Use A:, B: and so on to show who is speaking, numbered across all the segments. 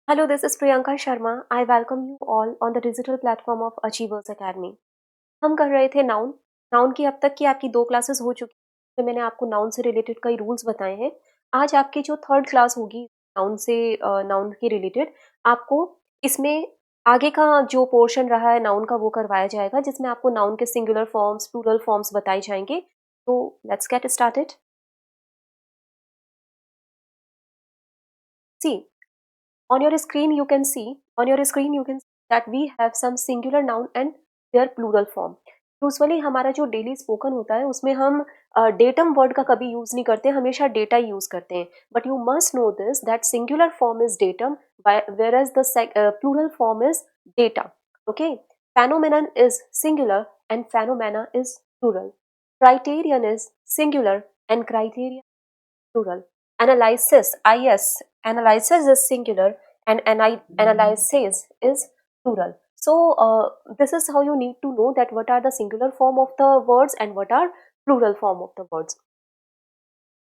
A: Hello, this is Priyanka Sharma. I welcome you all on the digital platform of Achievers Academy. हम कर रहे थे noun. Noun की अब तक की आपकी 2 क्लासेस हो चुकी हैं। मैंने आपको नाउन से रिलेटेड कई रूल्स बताए हैं। आज आपकी जो थर्ड क्लास होगी नाउन से नाउन के रिलेटेड आपको इसमें आगे का जो पोर्शन रहा है नाउन का वो करवाया जाएगा जिसमें आपको नाउन के सिंगुलर फॉर्म्स, प्लूरल फॉर्म्स बताए जाएंगे। तो let's get started. See on your screen you can see that we have some singular noun and their plural form. Usually हमारा जो डेली स्पोकन होता है उसमें हम डेटम वर्ड का कभी यूज नहीं करते, हमेशा डेटा यूज करते हैं. But you must no this that singular form is datum whereas the plural form is data. Okay, phenomenon is singular and phenomena is plural. Criterion is singular and criteria plural. Analysis is singular and analysis is plural. So this is how you need to know that what are the singular form of the words and what are plural form of the words.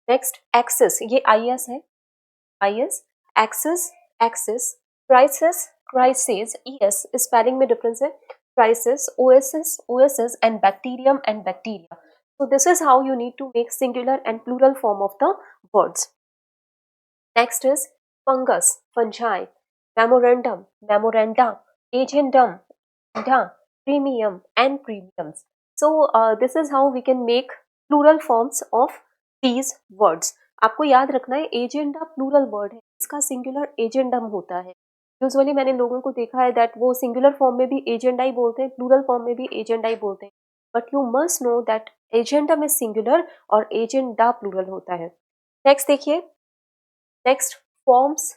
A: Next, axis, ये is है, is, axis, axis, crisis, es spelling में difference है, crisis, oss and bacteria. So this is how you need to make singular and plural form of the words. Next is fungus, fungi, memorandum, memoranda, agendum, premium and premiums. So this is how we can make plural forms of these words. आपको याद रखना है agenda plural word है, इसका singular agendum होता है. Usually मैंने लोगों को देखा है दैट वो सिंगुलर फॉर्म में भी एजेंडा ही बोलते हैं, प्लूरल फॉर्म में भी एजेंडा ही बोलते हैं. But you must know that agendum is singular और एजेंडा प्लूरल होता है. नेक्स्ट देखिए, next forms,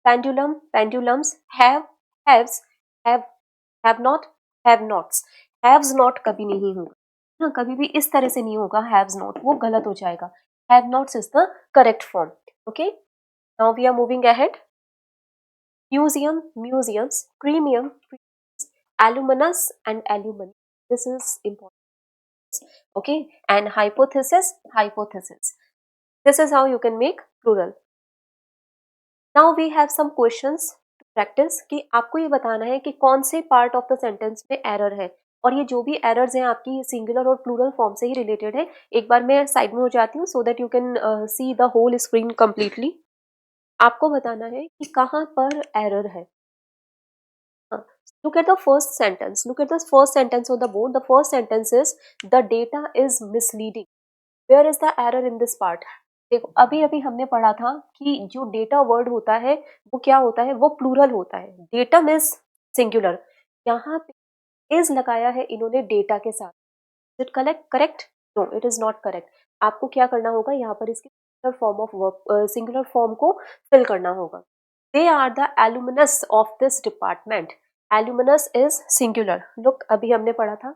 A: pendulum, pendulums, haves, have not, have nots. Haves not कभी नहीं होगा, हाँ कभी भी इस तरह से नहीं होगा हैव्स नॉट, वो गलत हो जाएगा. Have nots is the correct form. Okay, now we are moving ahead. Museum, museums, premium, aluminous and alumini, this is important. Okay, and hypothesis, hypothesis, this is how you can make plural. Now we have some questions to practise कि आपको ये बताना है कि कौन से part of the sentence में error है, और ये जो भी एरर्स हैं आपकी सिंगुलर और प्लूरल फॉर्म से ही रिलेटेड है. एक बार मैं साइड में हो जाती हूँ so that you can see the whole screen completely. आपको बताना है कि कहाँ पर एरर है. Look at the first sentence. Look at the first sentence on the board. The first sentence is the data is misleading. Where is the error in this part? देखो अभी अभी हमने पढ़ा था कि जो डेटा वर्ड होता है वो क्या होता है, वो प्लूरल होता है. डेटम इज सिंगुलर, यहाँ पे इज लगाया है इन्होंने डेटा के साथ. Is it correct? No, it is not correct. आपको क्या करना होगा, यहाँ पर इसके singular form of verb, singular form को फिल करना होगा. They are the alumnus of this department. Alumnus is singular. Look अभी हमने पढ़ा था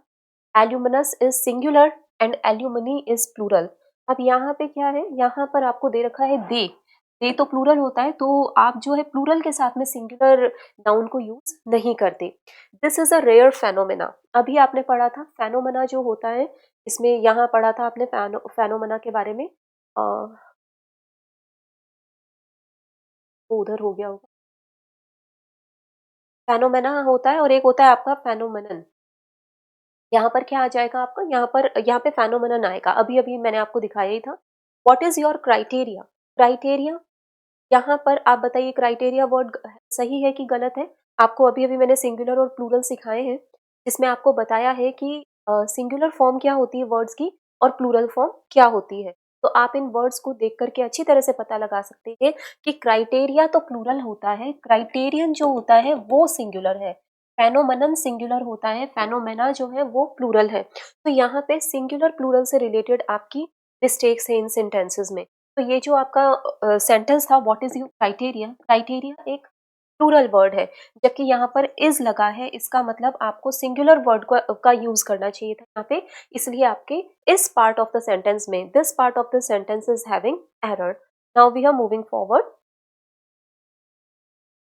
A: alumnus is singular and alumni is plural. अब यहाँ पे क्या है, यहाँ पर आपको दे रखा है दे तो प्लूरल होता है, तो आप जो है प्लूरल के साथ में सिंगुलर नाउन को यूज नहीं करते. This is a rare phenomena. अभी आपने पढ़ा था फेनोमेना जो होता है, इसमें यहाँ पढ़ा था आपने फेनोमेना के बारे में. वो उधर हो गया होगा. फेनोमेना होता है और एक होता है आपका फेनोमेनन. यहाँ पर क्या आ जाएगा आपका, यहाँ पे फेनोमेनन आएगा. अभी अभी मैंने आपको दिखाया ही था. What is your criteria? Criteria यहाँ पर आप बताइए, क्राइटेरिया वर्ड सही है कि गलत है? आपको अभी अभी मैंने सिंगुलर और प्लूरल सिखाए हैं जिसमें आपको बताया है कि सिंगुलर फॉर्म क्या होती है वर्ड्स की और प्लूरल फॉर्म क्या होती है. तो आप इन वर्ड्स को देख करके अच्छी तरह से पता लगा सकते हैं कि क्राइटेरिया तो प्लूरल होता है, क्राइटेरियन जो होता है वो सिंगुलर है, फेनोमेनन सिंगुलर होता है, फेनोमेना जो है वो प्लूरल है. तो यहाँ पे सिंगुलर प्लूरल से रिलेटेड आपकी मिस्टेक्स है इन सेंटेंसेस में. तो ये जो आपका सेंटेंस था what is your criteria, criteria एक प्लूरल वर्ड है, जबकि यहाँ पर इज लगा है, इसका मतलब आपको सिंगुलर वर्ड का यूज करना चाहिए था यहाँ पे. इसलिए आपके इस पार्ट ऑफ द सेंटेंस में this part of the sentence is having error. Now we are moving forward.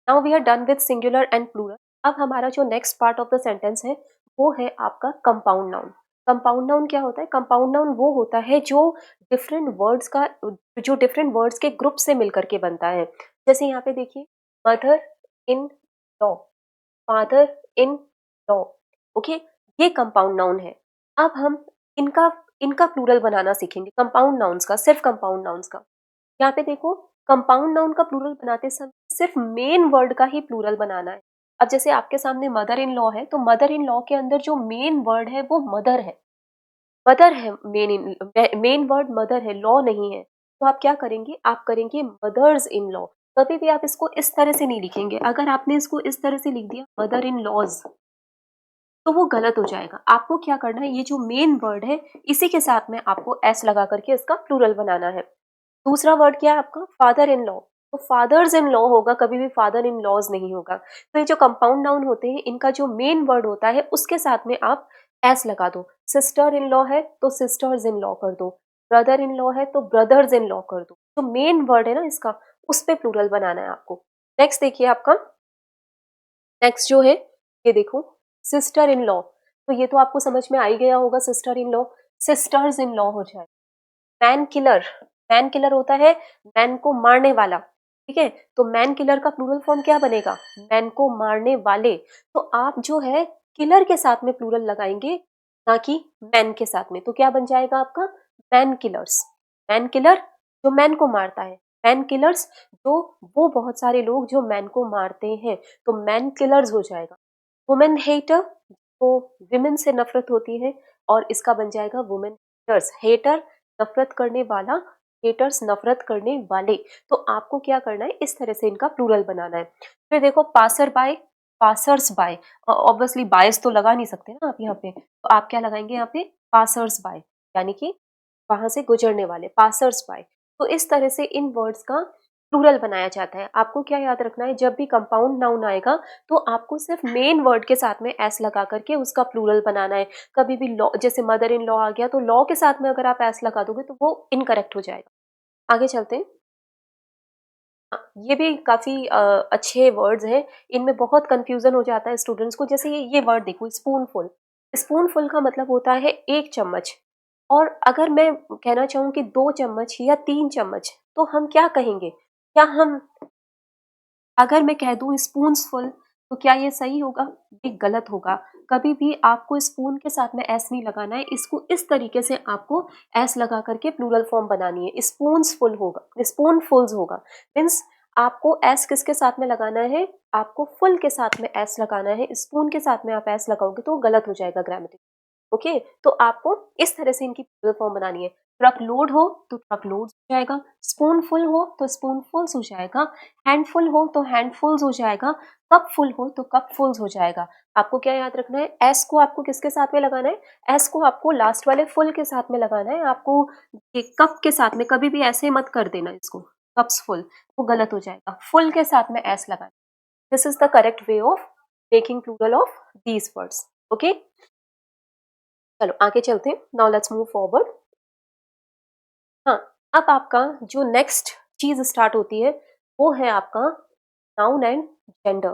A: Now we are done with singular and plural. अब हमारा जो next part of the sentence है वो है आपका कंपाउंड नाउन. कंपाउंड नाउन क्या होता है? कंपाउंड नाउन वो होता है जो डिफरेंट वर्ड्स के ग्रुप से मिलकर के बनता है. जैसे यहाँ पे देखिए mother in law, father in law. Okay, ये कंपाउंड नाउन है। अब हम इनका इनका प्लूरल बनाना सीखेंगे, कंपाउंड नाउन्स का, सिर्फ कंपाउंड नाउन्स का। यहाँ पे देखो, कंपाउंड नाउन का प्लूरल बनाते समय सिर्फ मेन वर्ड का ही प्लूरल बनाना है। अब जैसे आपके सामने मदर इन लॉ है, तो मदर इन लॉ के अंदर जो मेन वर्ड है वो मदर है, मदर है, मेन वर्ड मदर है, लॉ नहीं है। तो आप क्या करेंगे, आप करेंगे मदर्स इन लॉ। कभी भी आप इसको इस तरह से नहीं लिखेंगे। अगर आपने इसको इस तरह से लिख दिया मदर इन लॉज, तो वो गलत हो जाएगा। आपको क्या करना है, ये जो मेन वर्ड है इसी के साथ में आपको एस लगा करके इसका प्लूरल बनाना है। दूसरा वर्ड क्या है आपका, फादर इन लॉ। तो फादर्स इन लॉ होगा, कभी भी फादर इन लॉज नहीं होगा। तो ये जो कंपाउंड नाउन होते हैं, इनका जो मेन वर्ड होता है उसके साथ में आप एस लगा दो। सिस्टर इन लॉ है तो सिस्टर्स इन लॉ कर दो, ब्रदर इन लॉ है तो ब्रदर्स इन लॉ कर दो। जो मेन वर्ड है ना इसका, उस पे प्लूरल बनाना है आपको। नेक्स्ट देखिए आपका, नेक्स्ट जो है, ये देखो, सिस्टर इन लॉ। तो ये तो आपको समझ में आ ही गया होगा, sister in law, sisters in law हो जाए। मैन किलर, मैन किलर होता है मैन को मारने वाला, ठीक है। तो मैन किलर का प्लूरल फॉर्म क्या बनेगा, मैन को मारने वाले। तो आप जो है किलर के साथ में प्लूरल लगाएंगे, ना कि मैन के साथ में। तो क्या बन जाएगा आपका, मैन किलर्स। मैन किलर जो मैन को मारता है, मैन किलर्स जो वो बहुत सारे लोग जो मैन को मारते हैं, तो मैन किलर्स हो जाएगा। वुमेन हेटर, वो विमेन से नफरत होती है, और इसका बन जाएगा वुमेन हेटर्स। हेटर नफरत करने वाला, हेटर्स नफरत करने वाले। तो आपको क्या करना है, इस तरह से इनका प्लूरल बनाना है। फिर देखो, passer by, passers by. Obviously bys तो लगा नहीं सकते ना आप यहाँ पे, तो आप क्या लगाएंगे यहाँ पे, पासर्स बाय, यानी कि वहां से गुजरने वाले, पासर्स बाय। तो इस तरह से इन वर्ड्स का प्लूरल बनाया जाता है। आपको क्या याद रखना है, जब भी कंपाउंड नाउन आएगा तो आपको सिर्फ मेन वर्ड के साथ में एस लगा करके उसका प्लूरल बनाना है। कभी भी लॉ, जैसे मदर इन लॉ आ गया, तो लॉ के साथ में अगर आप एस लगा दोगे तो वो इनकरेक्ट हो जाएगा। आगे चलते हैं। हाँ, ये भी काफी अच्छे वर्ड्स हैं। इनमें बहुत कंफ्यूजन हो जाता है स्टूडेंट्स को। जैसे ये वर्ड देखो, स्पूनफुल। स्पूनफुल का मतलब होता है एक चम्मच। और अगर मैं कहना चाहूँ कि 2 चम्मच या 3 चम्मच, तो हम क्या कहेंगे, क्या हम, अगर मैं कह दूं स्पून्सफुल, तो क्या ये सही होगा, ये गलत होगा। कभी भी आपको स्पून के साथ में एस नहीं लगाना है, इसको इस तरीके से आपको एस लगा करके प्लूरल फॉर्म बनानी है। स्पून्सफुल होगा, स्पूनफुल्स होगा। मीन्स आपको एस किसके साथ में लगाना है, आपको फुल के साथ में एस लगाना है। स्पून के साथ में आप एस लगाओगे तो गलत हो जाएगा ग्रामेटिक। ओके, तो आपको इस तरह से इनकी प्लूरल फॉर्म बनानी है। ट्रक लोड हो तो ट्रक लोड्स हो जाएगा, स्पून फुल हो तो स्पून फुल्स हो जाएगा, हैंडफुल हो तो हैंडफुल्स हो जाएगा, कप फुल हो तो कप फुल्स हो जाएगा। आपको क्या याद रखना है, एस को आपको किसके साथ में लगाना है, एस को आपको लास्ट वाले फुल के साथ में लगाना है। आपको ये कप के साथ में कभी भी ऐसे मत कर देना इसको, कप्स फुल, वो गलत हो जाएगा। फुल के साथ में एस लगाना। This is the correct way of making plural of these words. Okay, चलो आगे चलते हैं। Now let's move forward. हाँ, अब आपका जो नेक्स्ट चीज स्टार्ट होती है वो है आपका नाउन एंड जेंडर।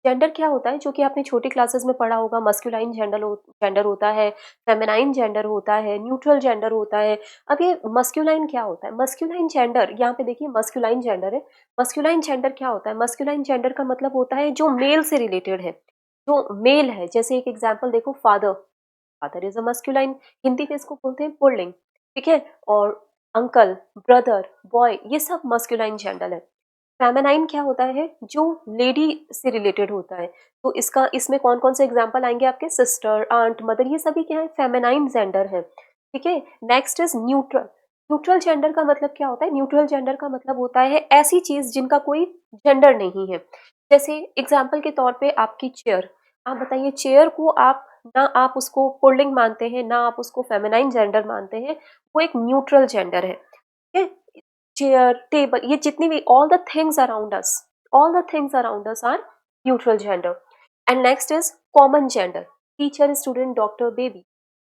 A: जेंडर क्या होता है, जो कि आपने छोटी क्लासेस में पढ़ा होगा। मस्कुलाइन जेंडर होता है, फेमिनाइन जेंडर होता है, न्यूट्रल जेंडर होता है। अब ये मस्कुलाइन क्या होता है, मस्कुलाइन जेंडर, यहाँ पे देखिए मस्कुलाइन जेंडर है। मस्कुलाइन जेंडर क्या होता है, मस्कुलाइन जेंडर का मतलब होता है जो मेल से रिलेटेड है, जो मेल है। जैसे एक एग्जाम्पल देखो, father, father is a masculine, Hindi में इसको बोलते हैं पुल्लिंग, ठीक है। और अंकल, ब्रदर, बॉय, ये सब मस्कुलाइन जेंडर है। फेमिनाइन क्या होता है, जो लेडी से रिलेटेड होता है। तो इसका, इसमें कौन कौन से एग्जांपल आएंगे आपके, सिस्टर, आंट, मदर, ये सभी क्या है, फेमिनाइन जेंडर है, ठीक है। Next is neutral. Neutral gender का मतलब क्या होता है, न्यूट्रल जेंडर का मतलब होता है ऐसी चीज जिनका कोई जेंडर नहीं है। जैसे एग्जाम्पल के तौर पे आपकी चेयर, आप बताइए, चेयर को आप, ना आप उसको पुल्लिंग मानते हैं, ना आप उसको फेमिनाइन जेंडर मानते हैं, वो एक न्यूट्रल जेंडर है, ठीक है। चेयर, टेबल, ये जितनी भी, all the things around us, all the things around us are neutral gender. And next is common gender. Teacher, student, doctor, baby.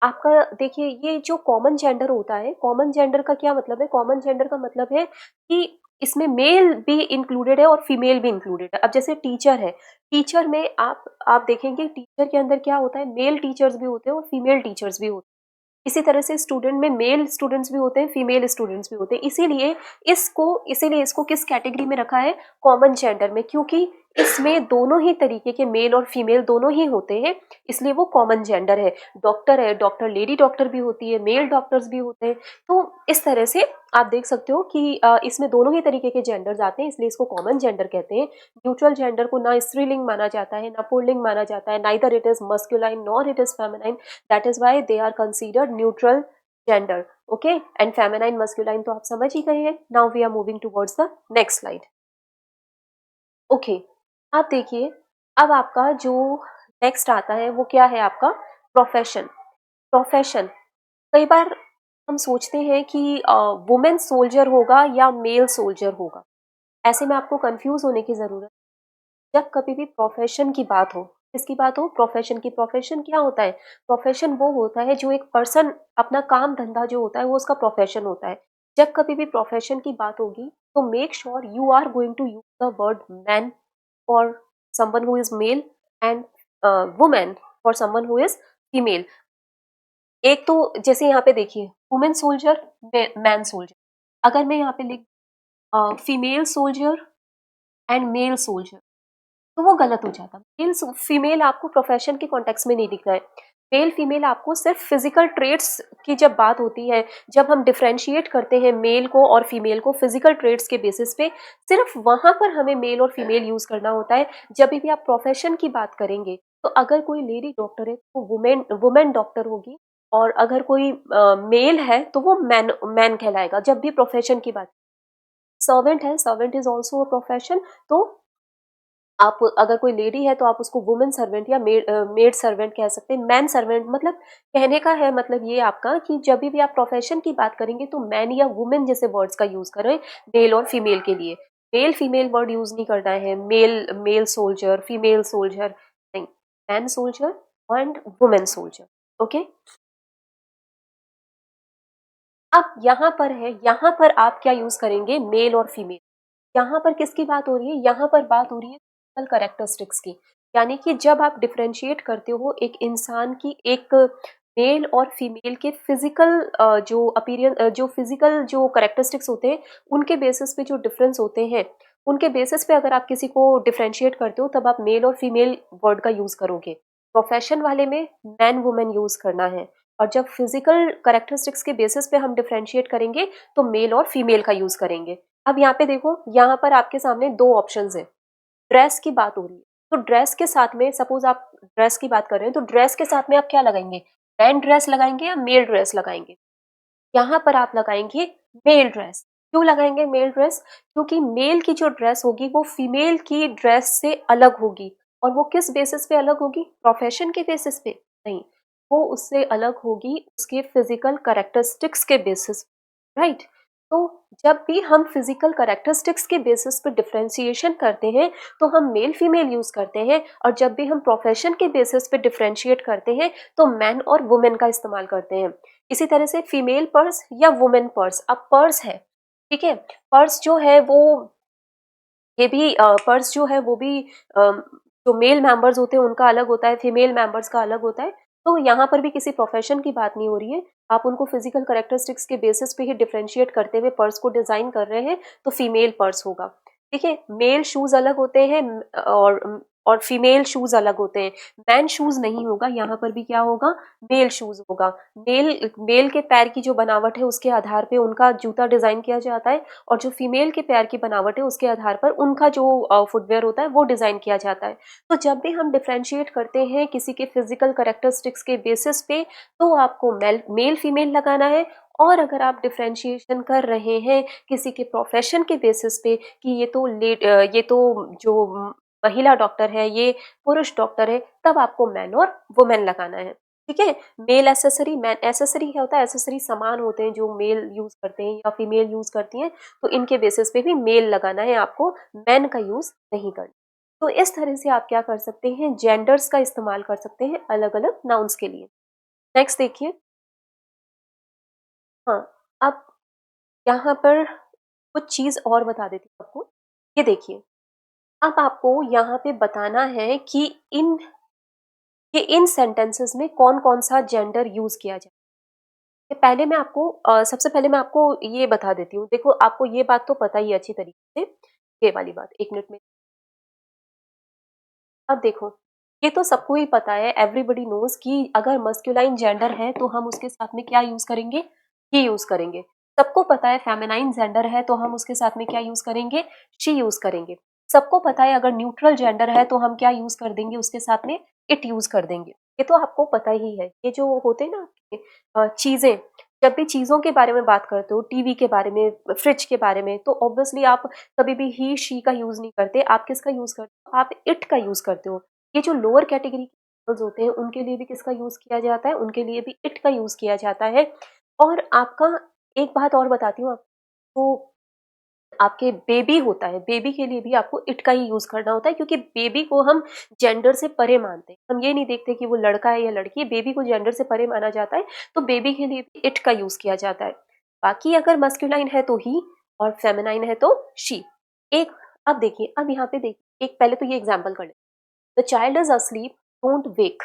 A: आपका देखिए, ये जो कॉमन जेंडर होता है, कॉमन जेंडर का क्या मतलब है, कॉमन जेंडर का मतलब है कि इसमें मेल भी इंक्लूडेड है और फीमेल भी इंक्लूडेड है। अब जैसे टीचर है, टीचर में आप देखेंगे टीचर के अंदर क्या होता है, मेल टीचर्स भी होते हैं और फीमेल टीचर्स भी होते हैं। इसी तरह से स्टूडेंट में मेल स्टूडेंट्स भी होते हैं, फीमेल स्टूडेंट्स भी होते हैं, इसीलिए इसको किस कैटेगरी में रखा है, कॉमन जेंडर में, क्योंकि इसमें दोनों ही तरीके के मेल और फीमेल दोनों ही होते हैं, इसलिए वो कॉमन जेंडर है, डॉक्टर लेडी डॉक्टर भी होती है, मेल डॉक्टर्स भी होते हैं। तो इस तरह से आप देख सकते हो कि इसमें दोनों ही तरीके के जेंडर्स आते हैं, इसलिए इसको कॉमन जेंडर कहते हैं। न्यूट्रल जेंडर को ना स्त्रीलिंग माना जाता है, ना पुल्लिंग माना जाता है, neither it is masculine nor it is feminine, that is why they are considered neutral gender. Okay, and feminine masculine तो आप समझ ही गए हैं। Now we are moving towards the next slide. Okay, आप देखिए, अब आपका जो नेक्स्ट आता है वो क्या है, आपका प्रोफेशन। प्रोफेशन, कई बार हम सोचते हैं कि वुमेन सोल्जर होगा या मेल सोल्जर होगा, ऐसे में आपको कंफ्यूज होने की जरूरत। जब कभी भी प्रोफेशन की बात हो, किसकी बात हो, प्रोफेशन की। प्रोफेशन क्या होता है, प्रोफेशन वो होता है जो एक पर्सन अपना काम धंधा जो होता है वो उसका प्रोफेशन होता है। जब कभी भी प्रोफेशन की बात होगी तो make sure you are going to use the word man for someone who is male, and women for someone who is female. एक तो जैसे यहाँ पे देखिए, वुमेन सोल्जर, मैन सोल्जर, अगर मैं यहाँ पे लिख female soldier and male soldier, तो वो गलत हो जाता। मेल फीमेल आपको प्रोफेशन के कॉन्टेक्स्ट में नहीं दिख रहा है। मेल फीमेल आपको सिर्फ फिजिकल ट्रेट्स की जब बात होती है, जब हम डिफ्रेंशिएट करते हैं मेल को और फीमेल को फिजिकल ट्रेट्स के बेसिस पे, सिर्फ वहां पर हमें मेल और फीमेल यूज करना होता है। जब भी आप प्रोफेशन की बात करेंगे तो अगर कोई लेडी डॉक्टर है तो वुमेन वुमेन डॉक्टर होगी, और अगर कोई मेल है तो वो मैन मैन कहलाएगा। जब भी प्रोफेशन की बात, सर्वेंट है, servant is also a profession, तो आप अगर कोई लेडी है तो आप उसको वुमेन सर्वेंट या मेड सर्वेंट कह सकते हैं। मैन सर्वेंट मतलब, कहने का है मतलब ये आपका कि जब भी आप प्रोफेशन की बात करेंगे तो मैन या वुमेन जैसे वर्ड्स का यूज करें, मेल और फीमेल के लिए। मेल फीमेल वर्ड यूज नहीं करना है, male male soldier, female soldier नहीं, man soldier and women soldier. Okay, अब यहाँ पर है, यहाँ पर आप क्या यूज करेंगे, मेल और फीमेल। यहाँ पर किसकी बात हो रही है, यहाँ पर बात हो रही है फिजिकल कैरेक्टरिस्टिक्स की। यानी कि जब आप डिफरेंशिएट करते हो एक इंसान की, एक मेल और फीमेल के फिजिकल जो अपीयरेंस, जो फिजिकल जो कैरेक्टरिस्टिक्स होते हैं, उनके बेसिस पे जो डिफरेंस होते हैं, उनके बेसिस पे अगर आप किसी को डिफरेंशिएट करते हो तब आप मेल और फीमेल वर्ड का यूज करोगे। प्रोफेशन वाले में मैन वुमेन यूज करना है, और जब फिजिकल कैरेक्टरिस्टिक्स के बेसिस पे हम डिफरेंशिएट करेंगे तो मेल और फीमेल का यूज करेंगे। अब यहाँ पे देखो, यहाँ पर आपके सामने दो ऑप्शंस है। ड्रेस की बात हो रही है, तो ड्रेस के साथ में, सपोज आप ड्रेस की बात कर रहे हैं, तो ड्रेस के साथ में आप क्या लगाएंगे, मैन ड्रेस लगाएंगे या मेल ड्रेस लगाएंगे। यहाँ पर आप लगाएंगे मेल ड्रेस। क्यों लगाएंगे मेल ड्रेस, क्योंकि मेल की जो ड्रेस होगी वो फीमेल की ड्रेस से अलग होगी। और वो किस बेसिस पे अलग होगी, प्रोफेशन के बेसिस पे नहीं, वो उससे अलग होगी उसके फिजिकल कैरेक्टरिस्टिक्स के बेसिस, राइट। तो जब भी हम फिजिकल कैरेक्टरिस्टिक्स के बेसिस पे डिफरेंशिएशन करते हैं तो हम मेल फीमेल यूज करते हैं, और जब भी हम प्रोफेशन के बेसिस पे डिफरेंशिएट करते हैं तो मैन और वुमेन का इस्तेमाल करते हैं। इसी तरह से फीमेल पर्स या वुमेन पर्स, अब पर्स है, ठीक है, पर्स जो है वो, ये भी पर्स जो है वो भी जो मेल मेंबर्स होते हैं उनका अलग होता है, फीमेल मेंबर्स का अलग होता है। तो यहाँ पर भी किसी प्रोफेशन की बात नहीं हो रही है, आप उनको फिजिकल कैरेक्टरिस्टिक्स के बेसिस पे ही डिफरेंशिएट करते हुए पर्स को डिजाइन कर रहे हैं, तो फीमेल पर्स होगा। ठीक है, मेल शूज अलग होते हैं और फीमेल शूज अलग होते हैं। मैन शूज नहीं होगा, यहाँ पर भी क्या होगा, मेल शूज होगा। मेल मेल के पैर की जो बनावट है उसके आधार पे उनका जूता डिजाइन किया जाता है, और जो फीमेल के पैर की बनावट है उसके आधार पर उनका जो फुटवेयर होता है वो डिजाइन किया जाता है। तो जब भी हम डिफ्रेंशिएट करते हैं किसी के फिजिकल कैरेक्टरिस्टिक्स के बेसिस पे, तो आपको मेल फीमेल लगाना है। और अगर आप डिफ्रेंशिएशन कर रहे हैं किसी के प्रोफेशन के बेसिस पे कि ये तो जो महिला डॉक्टर है, ये पुरुष डॉक्टर है, तब आपको मैन और वुमेन लगाना है। ठीक है, मेल एसेसरी, मैन एसेसरी क्या होता है, एसेसरी सामान होते हैं जो मेल यूज करते हैं या फीमेल यूज करती हैं, तो इनके बेसिस पे भी मेल लगाना है, आपको मैन का यूज नहीं करना। तो इस तरह से आप क्या कर सकते हैं, जेंडर्स का इस्तेमाल कर सकते हैं अलग अलग नाउन्स के लिए। नेक्स्ट देखिए, हाँ, अब यहाँ पर कुछ चीज और बता देती हूँ आपको। ये देखिए, अब आपको यहाँ पे बताना है कि इन सेंटेंसेस में कौन कौन सा जेंडर यूज किया जाए। पहले मैं आपको सबसे पहले मैं आपको ये बता देती हूँ। देखो, आपको ये बात तो पता ही है अच्छी तरीके से, ये वाली बात 1 मिनट में। अब देखो, ये तो सबको ही पता है, एवरीबॉडी नोज़ कि अगर मस्कुलाइन जेंडर है तो हम उसके साथ में क्या यूज़ करेंगे? ही यूज़ करेंगे। सबको पता है फेमिनाइन जेंडर है तो हम उसके साथ में क्या यूज़ करेंगे? शी यूज़ करेंगे। सबको पता है अगर न्यूट्रल जेंडर है तो हम क्या यूज़ कर देंगे उसके साथ में? इट यूज़ कर देंगे। ये तो आपको पता ही है। ये जो होते हैं ना चीज़ें, जब भी चीज़ों के बारे में बात करते हो, टीवी के बारे में, फ्रिज के बारे में, तो ऑब्वियसली आप कभी भी ही, शी का यूज़ नहीं करते। आप किसका यूज़ करते हो? आप इट का यूज़ करते हो। ये जो लोअर कैटेगरी के एनिमल्स होते हैं, उनके लिए भी किसका यूज़ किया जाता है? उनके लिए भी इट का यूज़ किया जाता है। और आपका एक बात और बताती हूँ आपको, आपके बेबी होता है, बेबी के लिए भी आपको इट का ही यूज़ करना होता है क्योंकि बेबी को हम जेंडर से परे मानते हैं। हम ये नहीं देखते कि वो लड़का है या लड़की, बेबी को जेंडर से परे माना जाता है, तो बेबी के लिए भी इट का यूज़ किया जाता है। बाकी अगर मस्कुलाइन है तो ही और फेमिनाइन है तो शी। एक अब देखिए, अब यहाँ पे देखिए, एक पहले तो ये एग्ज़ाम्पल कर लेते हैं। The child is asleep, don't wake.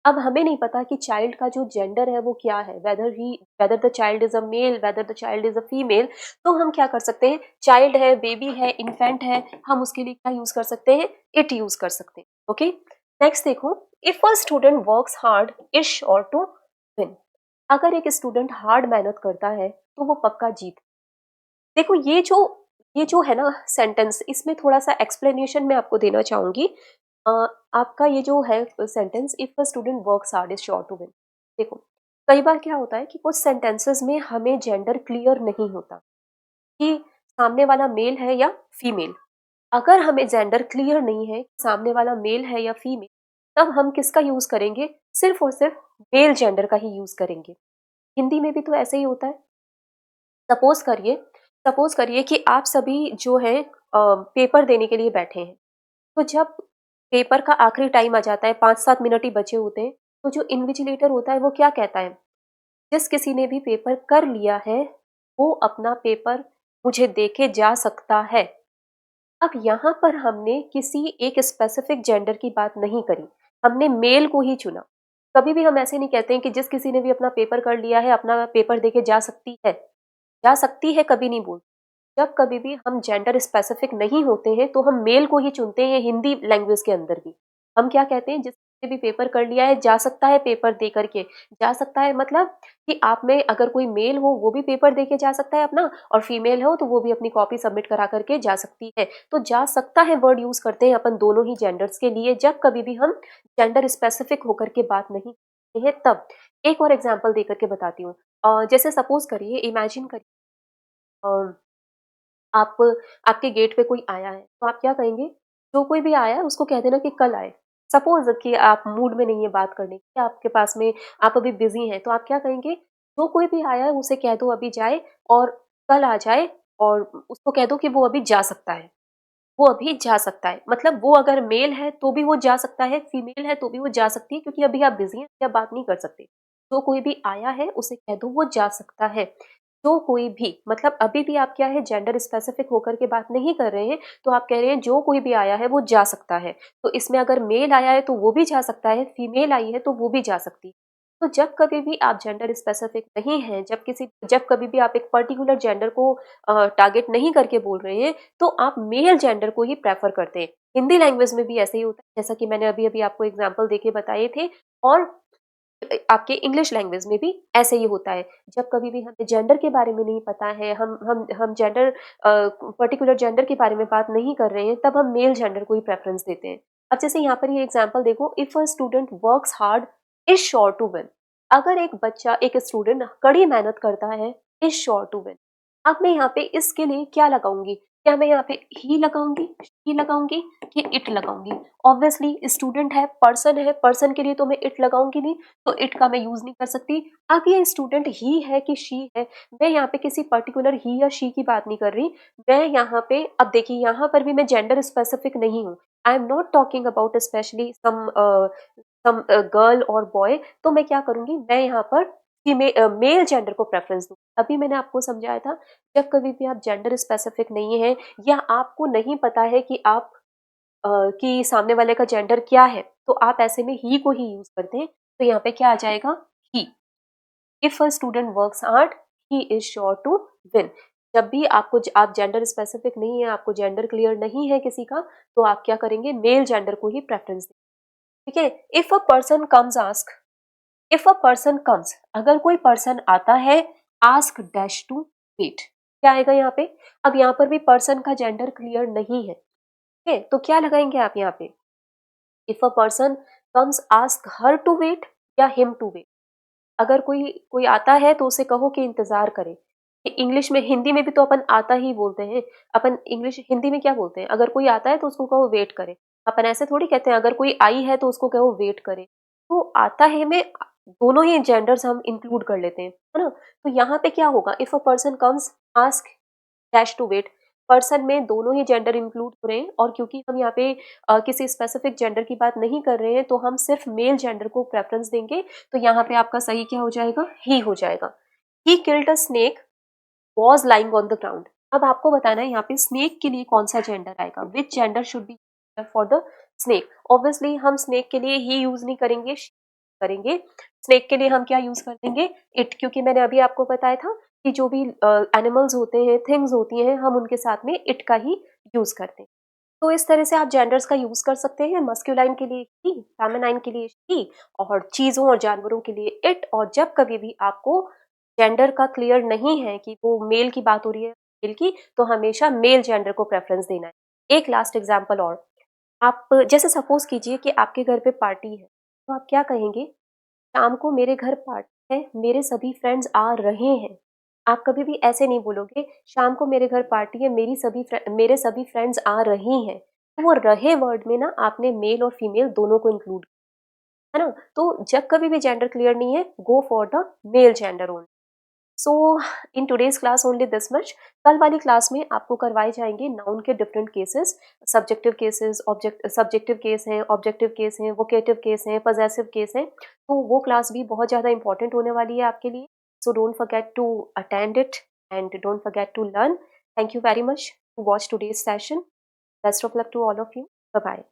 A: अब हमें नहीं पता कि चाइल्ड का जो जेंडर है वो क्या है, whether the child is a male, whether the child is a female. तो हम क्या कर सकते हैं, चाइल्ड है, बेबी है, इन्फेंट है, हम उसके लिए क्या यूज़ कर सकते हैं? इट यूज़ कर सकते हैं। ओके, नेक्स्ट देखो, if a student works hard is sure to win. अगर एक स्टूडेंट हार्ड मेहनत करता है तो वो पक्का जीत। देखो, ये जो है ना सेंटेंस, इसमें थोड़ा-सा एक्सप्लेनेशन मैं आपको देना चाहूँगी। अ, आपका ये जो है sentence, if a student works hard is sure to win. देखो, कई बार क्या होता है कि कुछ सेंटेंसेस में हमें जेंडर क्लियर नहीं होता कि सामने वाला मेल है या फीमेल। अगर हमें जेंडर क्लियर नहीं है, सामने वाला मेल है या फीमेल, तब हम किसका यूज़ करेंगे? सिर्फ़ और सिर्फ़ मेल जेंडर का ही यूज़ करेंगे। हिंदी में भी तो ऐसे ही होता है। सपोज़ करिए सपोज़ करिए कि आप सभी जो है पेपर देने के लिए बैठे हैं। तो जब पेपर का आखिरी टाइम आ जाता है, 5-7 मिनट ही बचे होते हैं, तो जो इन्विजिलेटर होता है वो क्या कहता है? जिस किसी ने भी पेपर कर लिया है, वो अपना पेपर मुझे देके जा सकता है। अब यहाँ पर हमने किसी एक स्पेसिफिक जेंडर की बात नहीं करी, हमने मेल को ही चुना। कभी भी हम ऐसे नहीं कहते हैं कि जिस किसी ने भी अपना पेपर कर लिया है, अपना पेपर देके जा सकती है। जा सकती है कभी नहीं बोलते। जब कभी भी हम जेंडर स्पेसिफिक नहीं होते हैं तो हम मेल को ही चुनते हैं, हिंदी लैंग्वेज के अंदर भी। हम क्या कहते हैं, जिसने भी पेपर कर लिया है जा सकता है पेपर दे करके। जा सकता है मतलब कि आप में अगर कोई मेल हो वो भी पेपर दे के जा सकता है अपना, और फीमेल हो तो वो भी अपनी कॉपी सबमिट करा करके जा सकती है। तो जा सकता है वर्ड यूज़ करते हैं अपन दोनों ही जेंडर्स के लिए, जब कभी भी हम जेंडर स्पेसिफिक होकर के बात नहीं करते हैं तब। एक और एग्ज़ाम्पल देकर के बताती हूँ। जैसे सपोज़ करिए, इमेजिन करिए अ आप आपके गेट पे कोई आया है, तो आप क्या कहेंगे? जो कोई भी आया है उसको कह देना कि कल आए। सपोज़ कि आप मूड में नहीं है बात करने की, आपके पास में आप अभी बिज़ी हैं, तो आप क्या कहेंगे? जो कोई भी आया है उसे कह दो अभी जाए और कल आ जाए, और उसको कह दो कि वो अभी जा सकता है। वो अभी जा सकता है, मतलब वो अगर मेल है तो भी वो जा सकता है, फीमेल है तो भी वो जा सकती है, क्योंकि अभी आप बिज़ी हैं, अभी आप बात नहीं कर सकते। जो कोई भी आया है उसे कह दो वो जा सकता है। जो कोई भी मतलब अभी भी आप क्या है, जेंडर स्पेसिफिक होकर के बात नहीं कर रहे हैं, तो आप कह रहे हैं जो कोई भी आया है वो जा सकता है। तो इसमें अगर मेल आया है तो वो भी जा सकता है, फीमेल आई है तो वो भी जा सकती है। तो जब कभी भी आप जेंडर स्पेसिफिक नहीं हैं, जब कभी भी आप एक पर्टिकुलर जेंडर को टारगेट नहीं करके बोल रहे हैं, तो आप मेल जेंडर को ही प्रेफ़र करते हैं। हिंदी लैंग्वेज में भी ऐसे ही होता है, जैसा कि मैंने अभी-अभी आपको एग्ज़ाम्पल देके बताए थे, और आपके इंग्लिश लैंग्वेज में भी ऐसे ही होता है। जब कभी भी हमें जेंडर के बारे में नहीं पता है, हम जेंडर पर्टिकुलर जेंडर के बारे में बात नहीं कर रहे हैं, तब हम मेल जेंडर को ही प्रेफ़रेंस देते हैं। अब जैसे यहाँ पर ये एग्ज़ाम्पल देखो, if a student works hard is sure to win. अगर एक स्टूडेंट कड़ी मेहनत करता है, इज़ श्योर टू विन। अब मैं यहाँ पे इसके लिए क्या लगाऊँगी? क्या मैं यहाँ पे ही लगाऊँगी, शी लगाऊँगी कि इट लगाऊँगी? ऑब्वियसली स्टूडेंट है, पर्सन के लिए तो मैं इट लगाऊँगी नहीं, तो इट का मैं यूज़ नहीं कर सकती। अब ये स्टूडेंट ही है कि शी है, मैं यहाँ पे किसी पर्टिकुलर ही या शी की बात नहीं कर रही। मैं यहाँ पे अब देखिए, यहाँ पर भी मैं जेंडर स्पेसिफिक नहीं हूँ। I am not talking about specially some girl और बॉय। तो मैं क्या करूँगी, मैं यहाँ पर मेल जेंडर को प्रेफ़रेंस दूँगी। अभी मैंने आपको समझाया था, जब कभी भी आप जेंडर स्पेसिफिक नहीं हैं या आपको नहीं पता है कि कि सामने वाले का जेंडर क्या है, तो आप ऐसे में ही को ही यूज़ करते हैं। तो यहाँ पे क्या आ जाएगा? He. If a student works hard he is sure to win. जब भी आप जेंडर स्पेसिफिक नहीं है, आपको जेंडर क्लियर नहीं है किसी का, तो आप क्या करेंगे, मेल जेंडर को ही प्रेफरेंस देंगे। ठीक है। If a person comes ask, if a person comes, अगर कोई पर्सन आता है, आस्क डैश टू वेट, क्या आएगा यहाँ पे? अब यहाँ पर भी पर्सन का जेंडर क्लियर नहीं है, ठीक है, तो क्या लगाएंगे आप यहाँ पे? If a person comes ask her to wait या हिम टू वेट। अगर कोई कोई आता है तो उसे कहो कि इंतजार करे। इंग्लिश में, हिंदी में भी तो अपन आता ही बोलते हैं। अपन इंग्लिश हिंदी में क्या बोलते हैं? अगर कोई आता है तो उसको कहो वेट करे। अपन ऐसे थोड़ी कहते हैं अगर कोई आई है तो उसको कहो वेट करे। तो आता है में दोनों ही जेंडर्स हम इंक्लूड कर लेते हैं, है ना? तो यहाँ पे क्या होगा, if a person comes ask dash to wait, person में दोनों ही जेंडर इंक्लूड हो रहे हैं, और क्योंकि हम यहाँ पे किसी स्पेसिफिक जेंडर की बात नहीं कर रहे हैं तो हम सिर्फ मेल जेंडर को प्रेफरेंस देंगे। तो यहाँ पे आपका सही क्या हो जाएगा? ही हो जाएगा। He killed a snake was lying on the ground. अब आपको बताना है यहाँ पे स्नेक के लिए कौन सा जेंडर आएगा, which gender should be for the snake. Obviously हम स्नेक के लिए ही यूज नहीं करेंगे, she करेंगे। स्नेक के लिए हम क्या यूज कर देंगे? इट, क्योंकि मैंने अभी आपको बताया था कि जो भी एनिमल्स होते हैं, थिंग्स होती हैं, हम उनके साथ में इट का ही यूज करते हैं। तो इस तरह से आप जेंडर्स का यूज कर सकते हैं। मस्कुलाइन के लिए ही, फेमिनाइन के लिए ही, और चीजों और जानवरों के लिए इट। और जब कभी भी आपको जेंडर का क्लियर नहीं है कि वो मेल की बात हो रही है मेल की, तो हमेशा मेल जेंडर को प्रेफरेंस देना है। एक लास्ट एग्जांपल और, आप जैसे सपोज कीजिए कि आपके घर पे पार्टी है, तो आप क्या कहेंगे? शाम को मेरे घर पार्टी है, मेरे सभी फ्रेंड्स आ रहे हैं। आप कभी भी ऐसे नहीं बोलोगे शाम को मेरे घर पार्टी है, मेरे सभी फ्रेंड्स आ रही हैं। तो वो रहे वर्ड में ना आपने मेल और फीमेल दोनों को इंक्लूड, है ना? तो जब कभी भी जेंडर क्लियर नहीं है, go for the male gender only. So in today's class only this much. कल वाली क्लास में आपको करवाए जाएंगे नाउन के different cases, subjective cases, subjective case हैं, ऑब्जेक्टिव केस हैं, वोकेटिव केस हैं, पजेसिव केस हैं। तो वो क्लास भी बहुत ज़्यादा इंपॉर्टेंट होने वाली है आपके लिए। So don't forget to attend it and don't forget to learn. Thank you very much to watch today's session. Best of luck to all of you. Bye bye.